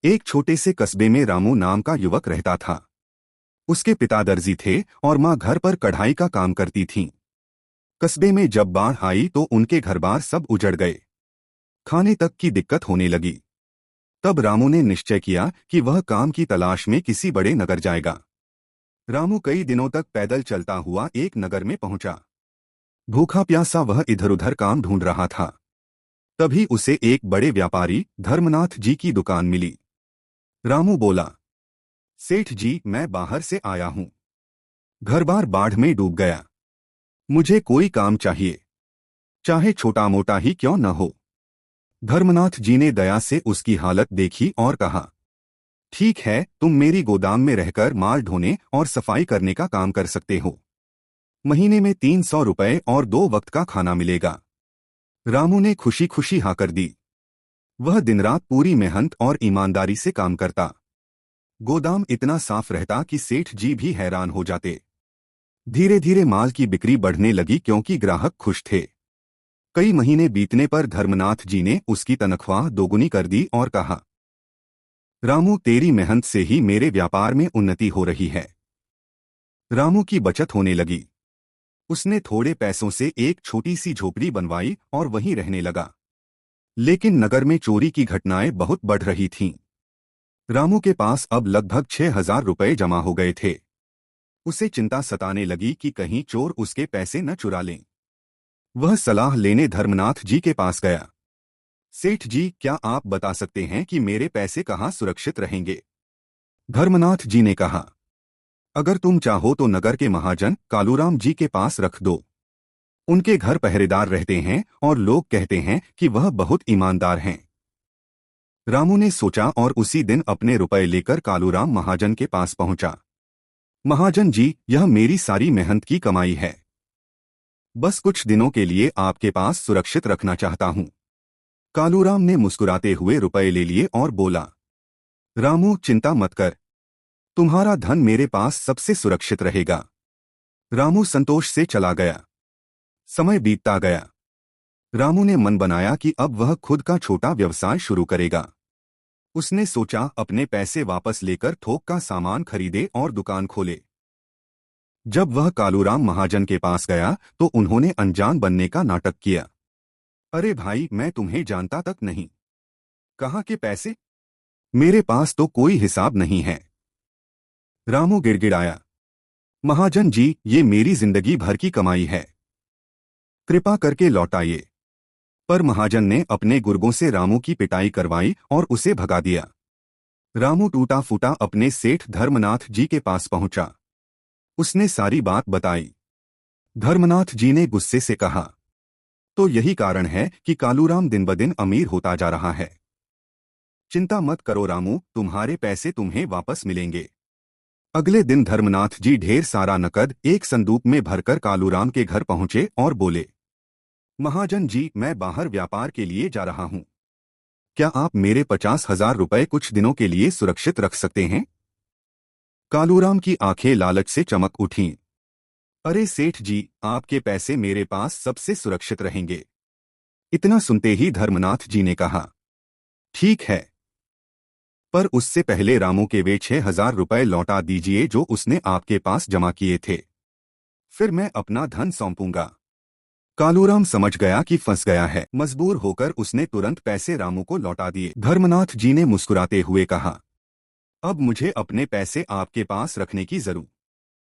एक छोटे से कस्बे में रामू नाम का युवक रहता था। उसके पिता दर्जी थे और माँ घर पर कढ़ाई का काम करती थीं। कस्बे में जब बाढ़ आई तो उनके घरबार सब उजड़ गए। खाने तक की दिक्कत होने लगी। तब रामू ने निश्चय किया कि वह काम की तलाश में किसी बड़े नगर जाएगा। रामू कई दिनों तक पैदल चलता हुआ एक नगर में पहुंचा। भूखा प्यासा वह इधर उधर काम ढूंढ रहा था। तभी उसे एक बड़े व्यापारी धर्मनाथ जी की दुकान मिली। रामू बोला, सेठ जी, मैं बाहर से आया हूं। घरबार बाढ़ में डूब गया। मुझे कोई काम चाहिए, चाहे छोटा मोटा ही क्यों न हो। धर्मनाथ जी ने दया से उसकी हालत देखी और कहा, ठीक है, तुम मेरी गोदाम में रहकर माल ढोने और सफाई करने का काम कर सकते हो। महीने में 300 रुपए और 2 वक्त का खाना मिलेगा। रामू ने खुशी खुशी हाँ कर दी। वह दिन रात पूरी मेहनत और ईमानदारी से काम करता। गोदाम इतना साफ रहता कि सेठ जी भी हैरान हो जाते। धीरे धीरे माल की बिक्री बढ़ने लगी क्योंकि ग्राहक खुश थे। कई महीने बीतने पर धर्मनाथ जी ने उसकी तनख्वाह दोगुनी कर दी और कहा, रामू, तेरी मेहनत से ही मेरे व्यापार में उन्नति हो रही है। रामू की बचत होने लगी। उसने थोड़े पैसों से एक छोटी सी झोपड़ी बनवाई और वहीं रहने लगा। लेकिन नगर में चोरी की घटनाएं बहुत बढ़ रही थीं। रामू के पास अब लगभग 6,000 रुपए जमा हो गए थे। उसे चिंता सताने लगी कि कहीं चोर उसके पैसे न चुरा लें। वह सलाह लेने धर्मनाथ जी के पास गया। सेठ जी, क्या आप बता सकते हैं कि मेरे पैसे कहाँ सुरक्षित रहेंगे? धर्मनाथ जी ने कहा, अगर तुम चाहो तो नगर के महाजन कालूराम जी के पास रख दो। उनके घर पहरेदार रहते हैं और लोग कहते हैं कि वह बहुत ईमानदार हैं। रामू ने सोचा और उसी दिन अपने रुपए लेकर कालूराम महाजन के पास पहुंचा। महाजन जी, यह मेरी सारी मेहनत की कमाई है। बस कुछ दिनों के लिए आपके पास सुरक्षित रखना चाहता हूं। कालूराम ने मुस्कुराते हुए रुपए ले लिए और बोला, रामू, चिंता मत कर। तुम्हारा धन मेरे पास सबसे सुरक्षित रहेगा। रामू संतोष से चला गया। समय बीतता गया। रामू ने मन बनाया कि अब वह खुद का छोटा व्यवसाय शुरू करेगा। उसने सोचा अपने पैसे वापस लेकर थोक का सामान खरीदे और दुकान खोले। जब वह कालूराम महाजन के पास गया तो उन्होंने अनजान बनने का नाटक किया। अरे भाई, मैं तुम्हें जानता तक नहीं। कहाँ के पैसे? मेरे पास तो कोई हिसाब नहीं है। रामू गिड़गिड़ाया, महाजन जी, ये मेरी जिंदगी भर की कमाई है। कृपा करके लौटाइए। पर महाजन ने अपने गुर्गों से रामू की पिटाई करवाई और उसे भगा दिया। रामू टूटा फूटा अपने सेठ धर्मनाथ जी के पास पहुंचा। उसने सारी बात बताई। धर्मनाथ जी ने गुस्से से कहा, तो यही कारण है कि कालूराम दिन ब दिन अमीर होता जा रहा है। चिंता मत करो रामू, तुम्हारे पैसे तुम्हें वापस मिलेंगे। अगले दिन धर्मनाथ जी ढेर सारा नकद एक संदूक में भरकर कालूराम के घर पहुंचे और बोले, महाजन जी, मैं बाहर व्यापार के लिए जा रहा हूं। क्या आप मेरे 50,000 रुपए कुछ दिनों के लिए सुरक्षित रख सकते हैं? कालूराम की आंखें लालच से चमक उठीं। अरे सेठ जी, आपके पैसे मेरे पास सबसे सुरक्षित रहेंगे। इतना सुनते ही धर्मनाथ जी ने कहा, ठीक है, पर उससे पहले रामू के वे 6,000 रुपए लौटा दीजिए जो उसने आपके पास जमा किए थे। फिर मैं अपना धन सौंपूंगा। कालूराम समझ गया कि फंस गया है। मजबूर होकर उसने तुरंत पैसे रामू को लौटा दिए। धर्मनाथ जी ने मुस्कुराते हुए कहा, अब मुझे अपने पैसे आपके पास रखने की जरूरत